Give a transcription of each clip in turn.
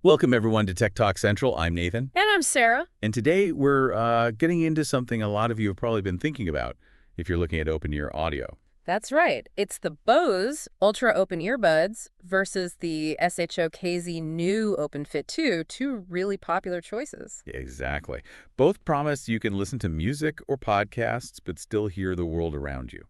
Welcome, everyone, to Tech Talk Central. I'm Nathan. And I'm Sarah. And today we're getting into something a lot of you have probably been thinking about if you're looking at open-ear audio. That's right. It's the Bose Ultra Open Earbuds versus the SHOKZ new OpenFit 2, two really popular choices. Exactly. Both promise you can listen to music or podcasts, but still hear the world around you,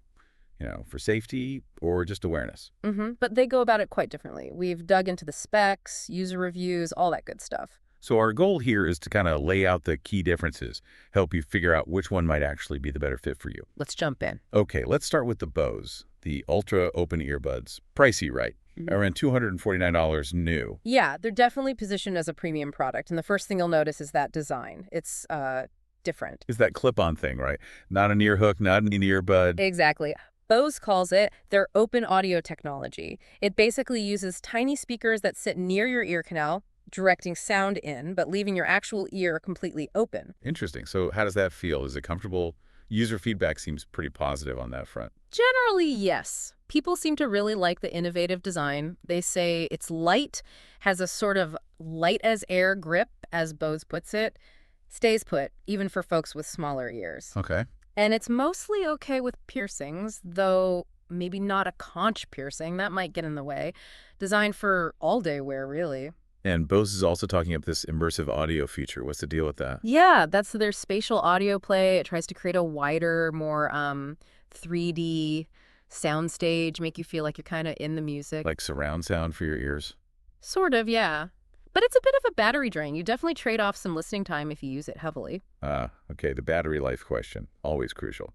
for safety or just awareness. But they go about it quite differently. We've dug into the specs, user reviews, all that good stuff. So our goal here is to kind of lay out the key differences, help you figure out which one might actually be the better fit for you. Let's jump in. Okay, let's start with the Bose, the Ultra Open Earbuds. Pricey, right? Around $249 new. Yeah, they're definitely positioned as a premium product. And the first thing you'll notice is that design. It's different. Is that clip-on thing, right? Not an ear hook, not an earbud. Exactly. Bose calls it their open audio technology. It basically uses tiny speakers that sit near your ear canal, directing sound in, but leaving your actual ear completely open. Interesting. So how does that feel? Is it comfortable? User feedback seems pretty positive on that front. Generally, yes. People seem to really like the innovative design. They say it's light, has a sort of light-as-air grip, as Bose puts it, stays put, even for folks with smaller ears. Okay. And it's mostly okay with piercings, though maybe not a conch piercing. That might get in the way. Designed for all-day wear, really. And Bose is also talking up this immersive audio feature. What's the deal with that? Yeah, that's their spatial audio play. It tries to create a wider, more 3D soundstage, make you feel like you're kind of in the music. Like surround sound for your ears? Sort of, yeah. But it's a bit of a battery drain. You definitely trade off some listening time if you use it heavily. Okay, the battery life question, always crucial.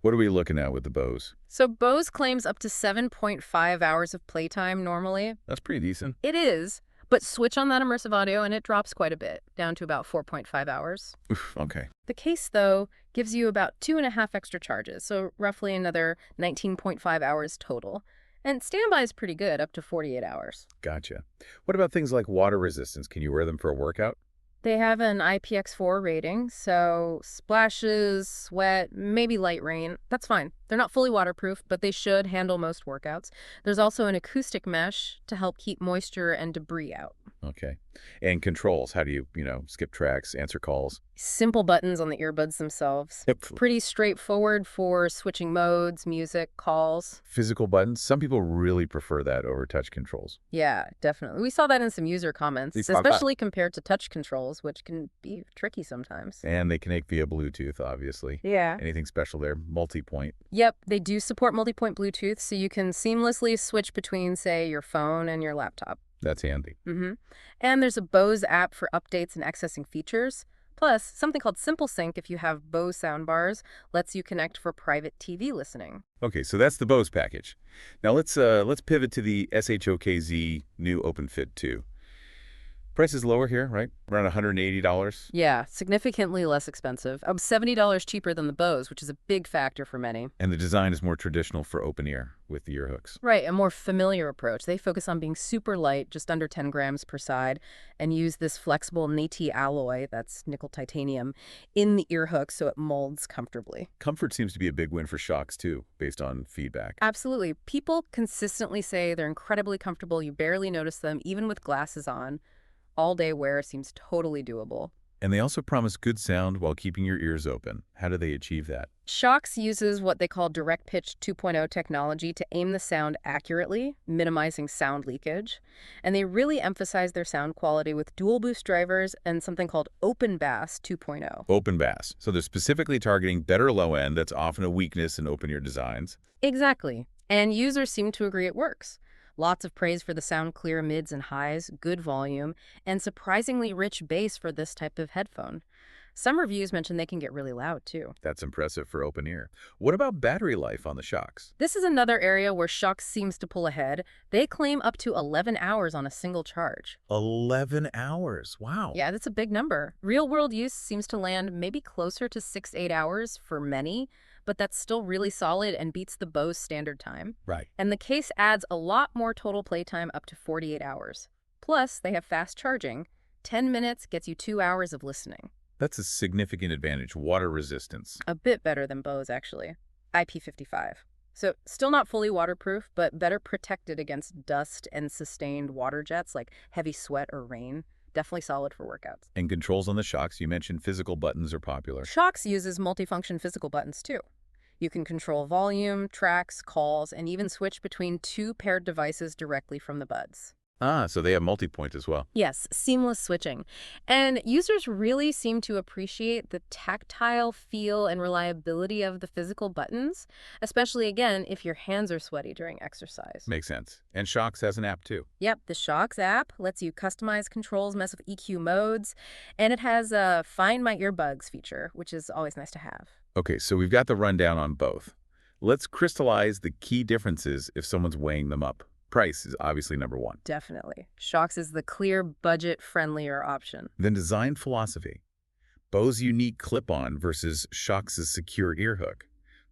What are we looking at with the Bose? So Bose claims up to 7.5 hours of playtime normally. That's pretty decent. It is, but switch on that immersive audio and it drops quite a bit, down to about 4.5 hours. Oof, okay. The case, though, gives you about 2.5 extra charges, so roughly another 19.5 hours total. And standby is pretty good, up to 48 hours. Gotcha. What about things like water resistance? Can you wear them for a workout? They have an IPX4 rating, so splashes, sweat, maybe light rain, that's fine. They're not fully waterproof, but they should handle most workouts. There's also an acoustic mesh to help keep moisture and debris out. Okay. And controls, how do you, skip tracks, answer calls? Simple buttons on the earbuds themselves. Yep. Pretty straightforward for switching modes, music, calls. Physical buttons, some people really prefer that over touch controls. Yeah, definitely. We saw that in some user comments, especially compared to touch controls, which can be tricky sometimes. And they connect via Bluetooth, obviously. Yeah. Anything special there? Multi-point. Yep, they do support multi-point Bluetooth, so you can seamlessly switch between, say, your phone and your laptop. That's handy. And there's a Bose app for updates and accessing features. Plus, something called Simple Sync, if you have Bose soundbars, lets you connect for private TV listening. Okay, so that's the Bose package. Now let's pivot to the SHOKZ new OpenFit 2. Price is lower here, right? Around $180. Yeah, significantly less expensive. $70 cheaper than the Bose, which is a big factor for many. And the design is more traditional for open ear with the ear hooks. Right, a more familiar approach. They focus on being super light, just under 10 grams per side, and use this flexible Nati alloy, that's nickel titanium, in the ear hook so it molds comfortably. Comfort seems to be a big win for SHOKZ too, based on feedback. Absolutely. People consistently say they're incredibly comfortable. You barely notice them, even with glasses on. All-day wear seems totally doable. And they also promise good sound while keeping your ears open. How do they achieve that? SHOKZ uses what they call direct pitch 2.0 technology to aim the sound accurately, minimizing sound leakage. And they really emphasize their sound quality with dual boost drivers and something called Open Bass 2.0. Open bass. So they're specifically targeting better low end. That's often a weakness in open ear designs. Exactly. And users seem to agree it works. Lots of praise for the sound clear mids and highs, good volume, and surprisingly rich bass for this type of headphone. Some reviews mention they can get really loud, too. That's impressive for open ear. What about battery life on the SHOKZ? This is another area where SHOKZ seems to pull ahead. They claim up to 11 hours on a single charge. 11 hours. Wow. Yeah, that's a big number. Real-world use seems to land maybe closer to 6-8 hours for many, but that's still really solid and beats the Bose standard time. Right. And the case adds a lot more total playtime, up to 48 hours. Plus, they have fast charging. 10 minutes gets you 2 hours of listening. That's a significant advantage. Water resistance. A bit better than Bose, actually. IP55. So still not fully waterproof, but better protected against dust and sustained water jets like heavy sweat or rain. Definitely solid for workouts. And controls on the SHOKZ, you mentioned physical buttons are popular. SHOKZ uses multifunction physical buttons too. You can control volume, tracks, calls, and even switch between two paired devices directly from the buds. Ah, so they have multi-point as well. Yes, seamless switching. And users really seem to appreciate the tactile feel and reliability of the physical buttons, especially, again, if your hands are sweaty during exercise. Makes sense. And SHOKZ has an app too. Yep, the SHOKZ app lets you customize controls, mess with EQ modes, and it has a Find My Earbuds feature, which is always nice to have. Okay, so we've got the rundown on both. Let's crystallize the key differences if someone's weighing them up. Price is obviously number one. Definitely. SHOKZ is the clear, budget-friendlier option. Then design philosophy. Bose unique clip-on versus SHOKZ's secure ear hook.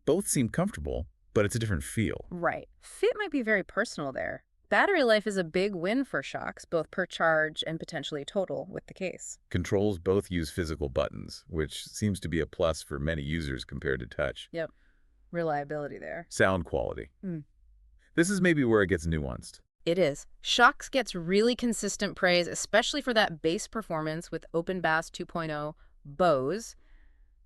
Both seem comfortable, but it's a different feel. Right. Fit might be very personal there. Battery life is a big win for SHOKZ, both per charge and potentially total with the case. Controls both use physical buttons, which seems to be a plus for many users compared to touch. Yep. Reliability there. Sound quality. Mm. This is maybe where it gets nuanced. It is. SHOKZ gets really consistent praise, especially for that bass performance with Open Bass 2.0 Bose.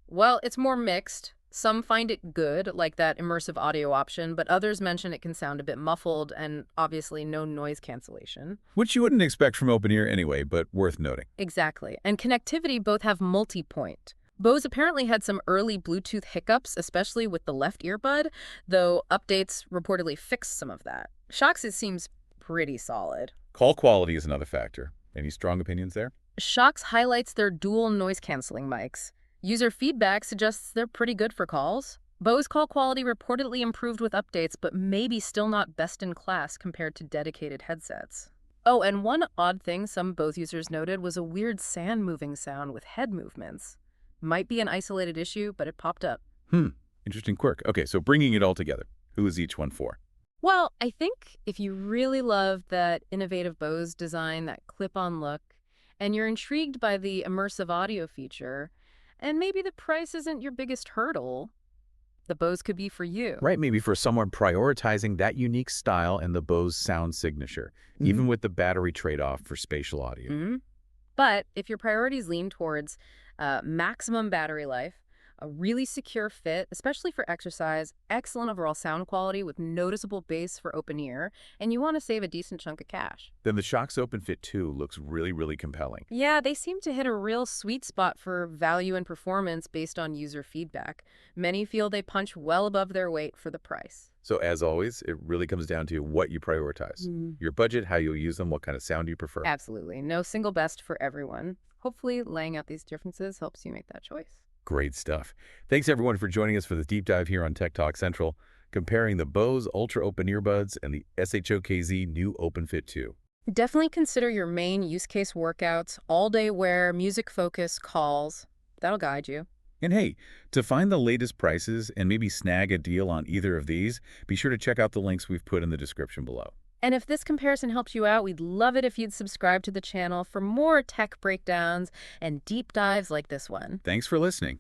Well, it's more mixed. Some find it good, like that immersive audio option, but others mention it can sound a bit muffled and obviously no noise cancellation. Which you wouldn't expect from open ear anyway, but worth noting. Exactly. And connectivity both have multi-point. Bose apparently had some early Bluetooth hiccups, especially with the left earbud, though updates reportedly fixed some of that. SHOKZ seems pretty solid. Call quality is another factor. Any strong opinions there? SHOKZ highlights their dual noise-canceling mics. User feedback suggests they're pretty good for calls. Bose call quality reportedly improved with updates, but maybe still not best in class compared to dedicated headsets. Oh, and one odd thing some Bose users noted was a weird sand-moving sound with head movements. Might be an isolated issue, but it popped up. Interesting quirk. Okay, so bringing it all together, who is each one for? Well, I think if you really love that innovative Bose design, that clip-on look, and you're intrigued by the immersive audio feature, and maybe the price isn't your biggest hurdle, the Bose could be for you. Right, maybe for someone prioritizing that unique style and the Bose sound signature, even with the battery trade-off for spatial audio. But if your priorities lean towards maximum battery life, a really secure fit, especially for exercise, excellent overall sound quality with noticeable bass for open ear, and you want to save a decent chunk of cash. Then the SHOKZ OpenFit 2 looks really compelling. Yeah, they seem to hit a real sweet spot for value and performance based on user feedback. Many feel they punch well above their weight for the price. So as always, it really comes down to what you prioritize. Your budget, how you'll use them, what kind of sound you prefer. Absolutely. No single best for everyone. Hopefully, laying out these differences helps you make that choice. Great stuff. Thanks everyone for joining us for the deep dive here on Tech Talk Central, comparing the Bose Ultra Open Earbuds and the SHOKZ new OpenFit 2. Definitely consider your main use case workouts, all-day wear, music-focused calls. That'll guide you. And hey, to find the latest prices and maybe snag a deal on either of these, be sure to check out the links we've put in the description below. And if this comparison helped you out, we'd love it if you'd subscribe to the channel for more tech breakdowns and deep dives like this one. Thanks for listening.